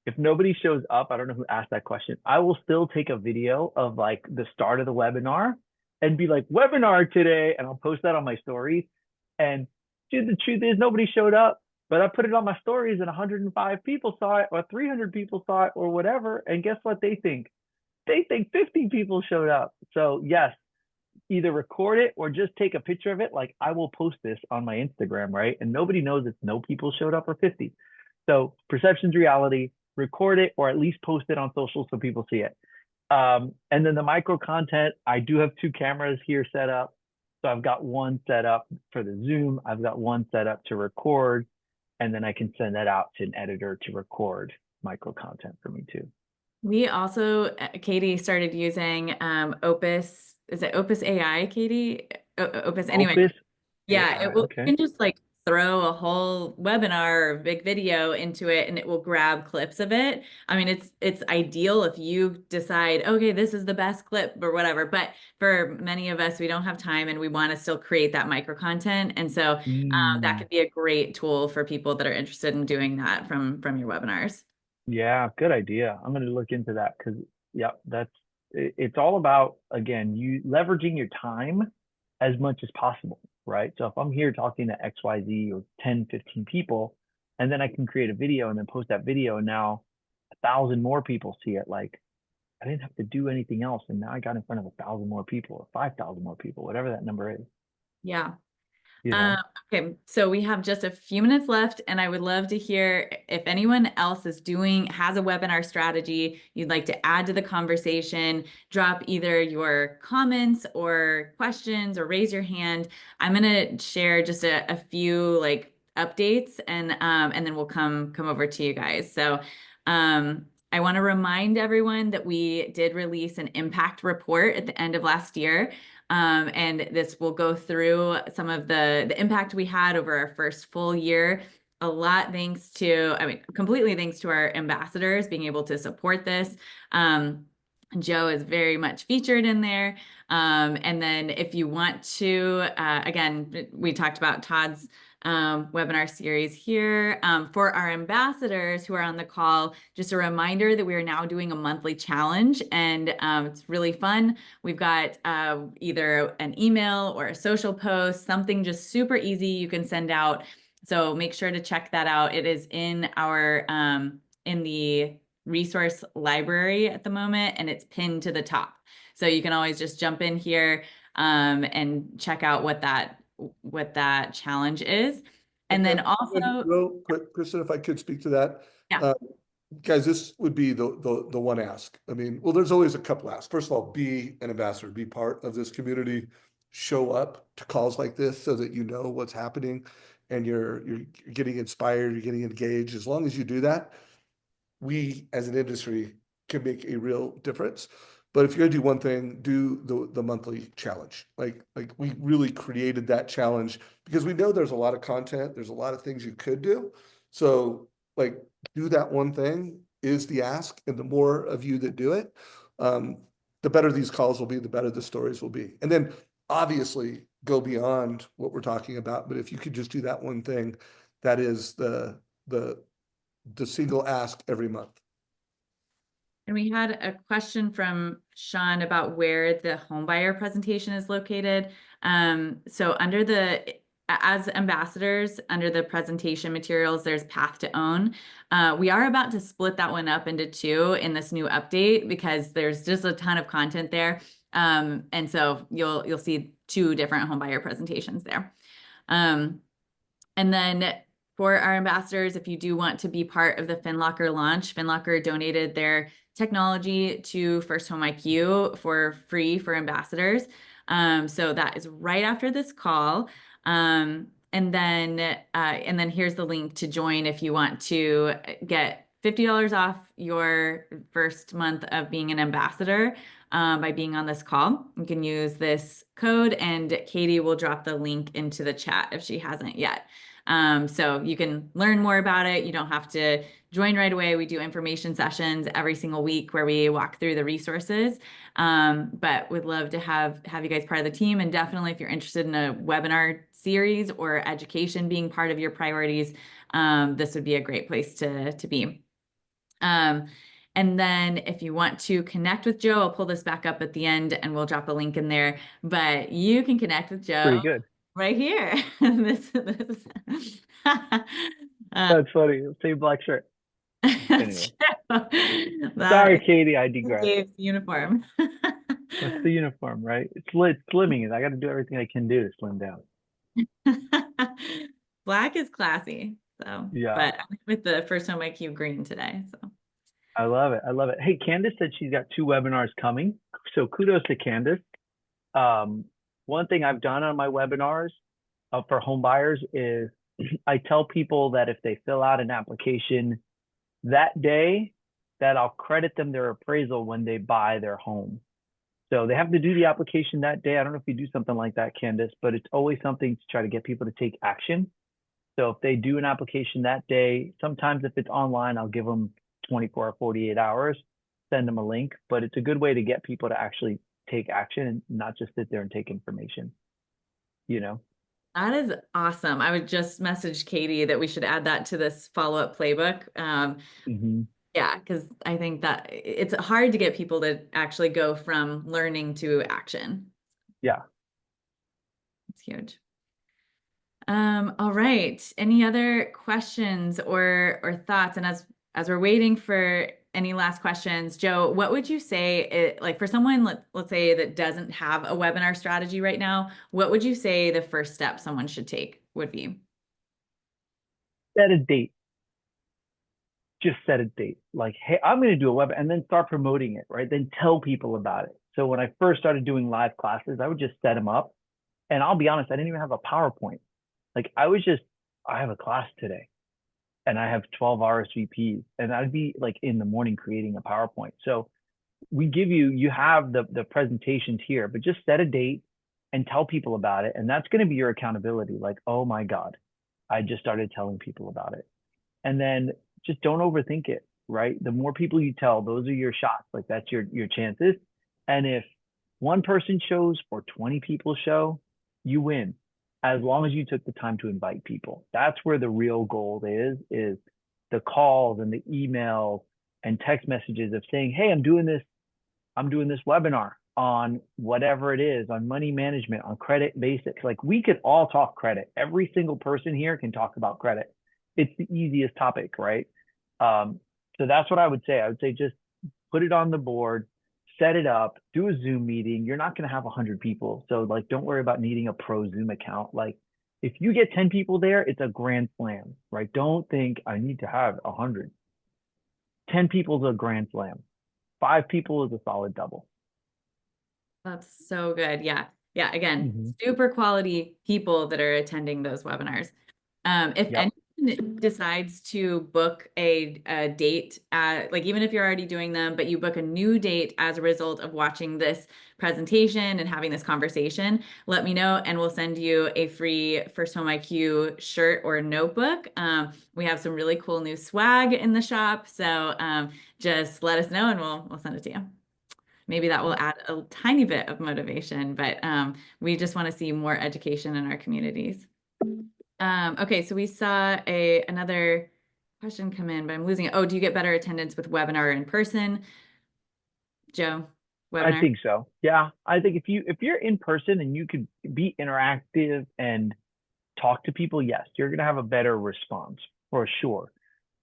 If nobody shows up, I don't know who asked that question. I will still take a video of like the start of the webinar and be like, webinar today, and I'll post that on my stories. And dude, the truth is nobody showed up, but I put it on my stories and 105 people saw it or 300 people saw it or whatever. And guess what they think? They think 50 people showed up. So yes, either record it or just take a picture of it. Like I will post this on my Instagram, right? And nobody knows if no people showed up or 50. So perception's reality, record it or at least post it on social so people see it. And then the micro content, I do have 2 cameras here set up. So I've got one set up for the Zoom. I've got one set up to record, and then I can send that out to an editor to record micro content for me too. We also, Katie started using Opus. Is it Opus AI, Katie? Opus. Anyway, Opus yeah, AI, it will. okay. You can just like throw a whole webinar or big video into it, and it will grab clips of it. I mean, it's ideal if you decide, okay, this is the best clip or whatever. But for many of us, we don't have time, and we want to still create that micro content, and so that could be a great tool for people that are interested in doing that from your webinars. Yeah, good idea. I'm going to look into that because, yeah, it's all about, again, you leveraging your time as much as possible, right? So if I'm here talking to XYZ or 10, 15 people, and then I can create a video and then post that video, and now 1,000 more people see it, like I didn't have to do anything else. And now I got in front of 1,000 more people or 5,000 more people, whatever that number is, Yeah. you Um, know? okay, so we have just a few minutes left, and I would love to hear if anyone else has a webinar strategy you'd like to add to the conversation. Drop either your comments or questions or raise your hand. I'm gonna share just a few like updates, and then we'll come over to you guys. So I want to remind everyone that we did release an impact report at the end of last year. And this will go through some of the impact we had over our first full year. A lot thanks to, I mean, completely thanks to our ambassadors being able to support this. Joe is very much featured in there. And then if you want to, again, we talked about Todd's webinar series here. For our ambassadors who are on the call, just a reminder that we are now doing a monthly challenge, and it's really fun. We've got either an email or a social post, something just super easy you can send out. So make sure to check that out. It is in our in the resource library at the moment, and it's pinned to the top. So you can always just jump in here and check out what that challenge is. And then also, real quick, Kristen, if I could speak to that. yeah. Guys, this would be the one ask. I mean, well, there's always a couple asks. First of all, be an ambassador, be part of this community, show up to calls like this so that you know what's happening and you're getting inspired, you're getting engaged. As long as you do that, we as an industry can make a real difference. But if you're gonna do one thing, do the monthly challenge. Like we really created that challenge because we know there's a lot of content, there's a lot of things you could do. So like do that one thing is the ask, and the more of you that do it, the better these calls will be, the better the stories will be. And then obviously go beyond what we're talking about. But if you could just do that one thing, that is the single ask every month. And we had a question from Sean about where the homebuyer presentation is located. So as ambassadors, under the presentation materials, there's Path to Own. We are about to split that one up into 2 in this new update because there's just a ton of content there. And so you'll see 2 different homebuyer presentations there. And then for our ambassadors, if you do want to be part of the FinLocker launch, FinLocker donated their technology to FirstHome IQ for free for ambassadors. So that is right after this call. And then here's the link to join if you want to get $50 off your first month of being an ambassador by being on this call. You can use this code, and Katie will drop the link into the chat if she hasn't yet. So you can learn more about it. You don't have to join right away. We do information sessions every single week where we walk through the resources. But would love to have you guys part of the team. And definitely if you're interested in a webinar series or education being part of your priorities, this would be a great place to be. And then if you want to connect with Joe, I'll pull this back up at the end and we'll drop a link in there. But you can connect with Joe Pretty good. right here. This That's funny. Same black shirt. that's Anyway, true. That sorry, is Katie, I digress. Dave's uniform. That's the uniform, right? It's slimming. I got to do everything I can do to slim down. Black is classy. So, Yeah, but I'm with the First Home IQ green today. So I love it. I love it. Hey, Candace said she's got 2 webinars coming. So kudos to Candace. One thing I've done on my webinars for home buyers is I tell people that if they fill out an application that day, that I'll credit them their appraisal when they buy their home. So they have to do the application that day. I don't know if you do something like that, Candace, but it's always something to try to get people to take action. So if they do an application that day, sometimes if it's online, I'll give them 24 or 48 hours, send them a link, but it's a good way to get people to actually take action and not just sit there and take information, you know? that is awesome. I would just message Katie that we should add that to this follow-up playbook. Mm-hmm. Yeah, because I think that it's hard to get people to actually go from learning to action. Yeah. It's huge. All right. Any other questions or thoughts? And as we're waiting for any last questions, Joe, what would you say, like for someone, let's say that doesn't have a webinar strategy right now, what would you say the first step someone should take would be? Set a date. Just set a date. Like, hey, I'm going to do a web and then start promoting it, right? Then tell people about it. So when I first started doing live classes, I would just set them up. And I'll be honest, I didn't even have a PowerPoint. Like I have a class today and I have 12 RSVPs and I'd be like in the morning creating a PowerPoint. So you have the presentations here, but just set a date and tell people about it. And that's going to be your accountability. Like, oh my God, I just started telling people about it. And then just don't overthink it, right? The more people you tell, those are your shots. Like that's your chances. And if one person shows or 20 people show, you win. As long as you took the time to invite people. That's where the real goal is the calls and the emails and text messages of saying, hey, I'm doing this webinar on whatever it is, on money management, on credit basics. Like we could all talk credit. Every single person here can talk about credit. It's the easiest topic, right? So that's what I would say. I would say just put it on the board, set it up, do a Zoom meeting. You're not going to have 100 people. So like, don't worry about needing a pro Zoom account. Like if you get 10 people there, it's a grand slam, right? Don't think I need to have 100. 10 people is a grand slam. 5 people is a solid double. That's so good. Yeah. Yeah. Again, Mm-hmm. super quality people that are attending those webinars. If Yep. anyone decides to book a date, like even if you're already doing them, but you book a new date as a result of watching this presentation and having this conversation, let me know and we'll send you a free First Home IQ shirt or notebook. We have some really cool new swag in the shop. So just let us know and we'll send it to you. Maybe that will add a tiny bit of motivation, but we just want to see more education in our communities. Okay, so we saw another question come in, but I'm losing it. Oh, do you get better attendance with webinar or in person? Joe, I webinar? think so. Yeah. I think if you're in person and you could be interactive and talk to people, yes, you're going to have a better response for sure.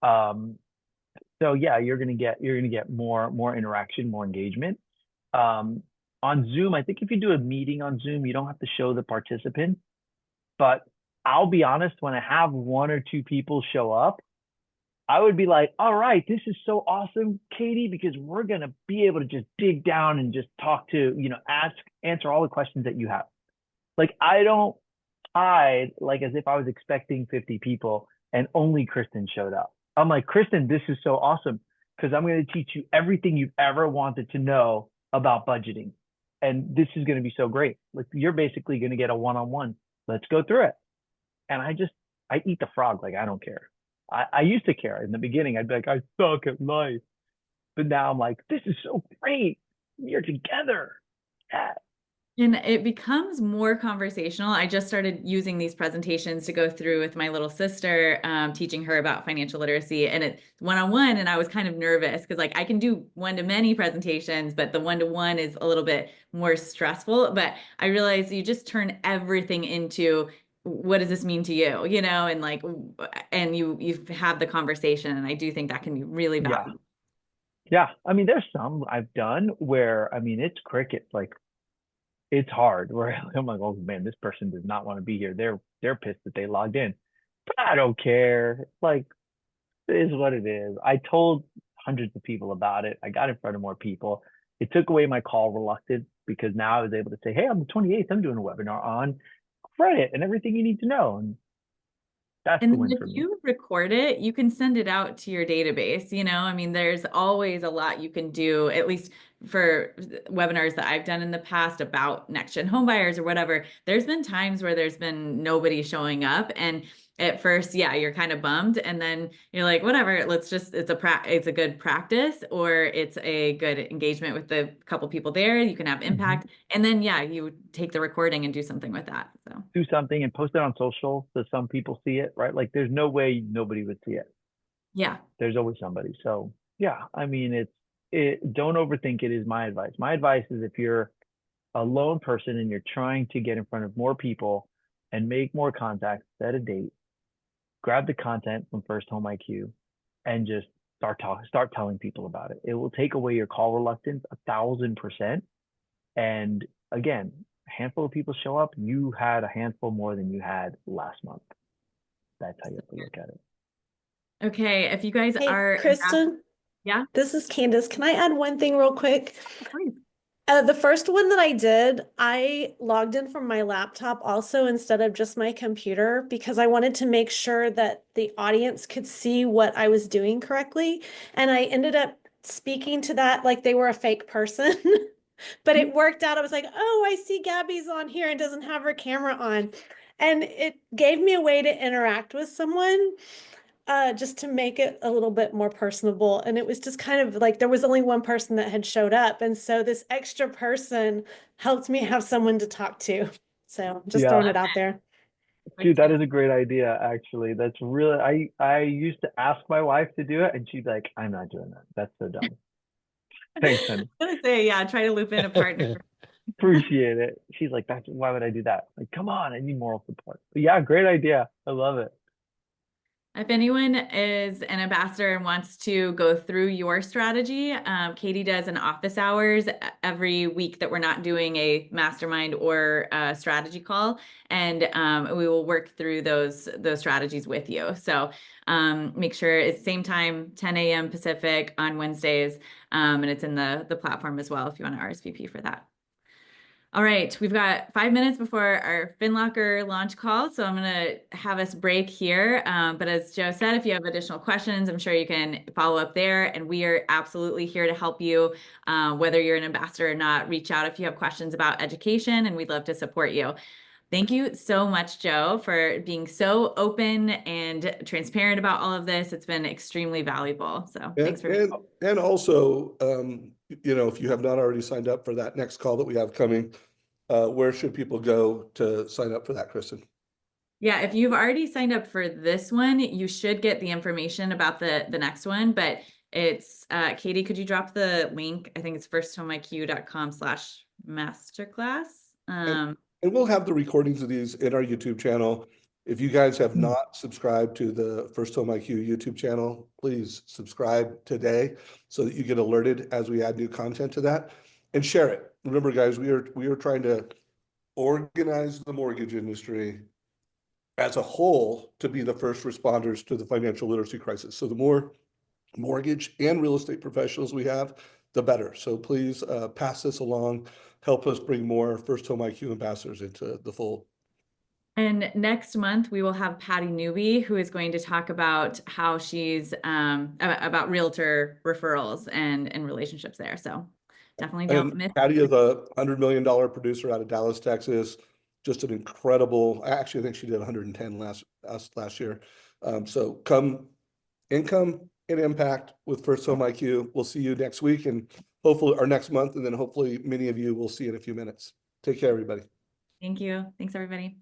So yeah, you're going to get more interaction, more engagement. On Zoom, I think if you do a meeting on Zoom, you don't have to show the participants, but I'll be honest, when I have 1 or 2 people show up, I would be like, all right, this is so awesome, Katie, because we're going to be able to just dig down and just talk to, answer all the questions that you have. Like, I don't hide like as if I was expecting 50 people and only Kristen showed up. I'm like, Kristen, this is so awesome because I'm going to teach you everything you've ever wanted to know about budgeting. And this is going to be so great. Like, you're basically going to get a one-on-one. Let's go through it. And I I eat the frog. Like, I don't care. I used to care in the beginning. I'd be like, I suck at life. But now I'm like, this is so great. We're together. Yeah. And it becomes more conversational. I just started using these presentations to go through with my little sister, teaching her about financial literacy, and it's one-on-one. And I was kind of nervous because, like, I can do one-to-many presentations, but the one-to-one is a little bit more stressful. But I realized you just turn everything into, what does this mean to you? You know, and like, and you've had the conversation, and I do think that can be really Yeah. valuable. Yeah. I mean, there's some I've done where, I mean, it's crickets. Like, it's hard where I'm like, oh man, this person does not want to be here. They're pissed that they logged in. But I don't care. Like, it is what it is. I told hundreds of people about it. I got in front of more people. It took away my call reluctance because now I was able to say, hey, on the 28th, I'm doing a webinar on credit and everything you need to know. And that's And the then win if for me. you record it, you can send it out to your database. You know, I mean, there's always a lot you can do, at least for webinars that I've done in the past about next gen home buyers or whatever. There's been times where there's been nobody showing up. And at first, yeah, you're kind of bummed. And then you're like, whatever, it's a good practice, or it's a good engagement with the couple people there. You can have impact. And then, yeah, you take the recording and do something with that. So. Do something and post it on social so some people see it, right? Like, there's no way nobody would see it. Yeah. There's always somebody. So yeah, I mean, don't overthink it is my advice. My advice is, if you're a lone person and you're trying to get in front of more people and make more contacts, set a date, grab the content from First Home IQ, and just start telling people about it. It will take away your call reluctance 1,000%. And again, a handful of people show up. You had a handful more than you had last month. That's how you have to look at it. Okay. If you guys Hey, are, Kristen, yeah, this is Candace. Can I add one thing real quick? please. The first one that I did, I logged in from my laptop also instead of just my computer because I wanted to make sure that the audience could see what I was doing correctly. And I ended up speaking to that like they were a fake person. But it worked out. I was like, oh, I see Gabby's on here and doesn't have her camera on. And it gave me a way to interact with someone, just to make it a little bit more personable. And it was just kind of like there was only one person that had showed up. And so this extra person helped me have someone to talk to. So just throwing it out there. Dude, that is a great idea, actually. That's really, I used to ask my wife to do it, and she'd be like, I'm not doing that. That's so dumb. Thanks, honey. I was gonna say, yeah, try to loop in a partner. Appreciate it. She's like, why would I do that? Like, come on, I need moral support. But yeah, great idea. I love it. If anyone is an ambassador and wants to go through your strategy, Katie does an office hours every week that we're not doing a mastermind or a strategy call, and we will work through those strategies with you. So make sure it's same time, 10 a.m. Pacific on Wednesdays, and it's in the platform as well if you want to RSVP for that. All right, we've got 5 minutes before our FinLocker launch call, so I'm going to have us break here. But as Joe said, if you have additional questions, I'm sure you can follow up there. And we are absolutely here to help you, whether you're an ambassador or not. Reach out if you have questions about education, and we'd love to support you. Thank you so much, Joe, for being so open and transparent about all of this. It's been extremely valuable. So thanks for being. And also, if you have not already signed up for that next call that we have coming, where should people go to sign up for that, Kristen? Yeah, if you've already signed up for this one, you should get the information about the next one. But it's Katie, could you drop the link? I think it's firsthomeiq.com/masterclass. And we'll have the recordings of these in our YouTube channel. If you guys have not subscribed to the First Home IQ YouTube channel, please subscribe today so that you get alerted as we add new content to that, and share it. Remember, guys, we are trying to organize the mortgage industry as a whole to be the first responders to the financial literacy crisis. So the more mortgage and real estate professionals we have, the better. So please pass this along. Help us bring more First Home IQ ambassadors into the fold. And next month, we will have Patty Newby, who is going to talk about how she's about realtor referrals and relationships there. So definitely don't miss. Patty is a $100 million producer out of Dallas, Texas. just an incredible, actually, I think she did 110 last year. So come income and impact with First Home IQ. We'll see you next week and hopefully, or next month, and then hopefully many of you will see in a few minutes. Take care, everybody. Thank you. Thanks, everybody.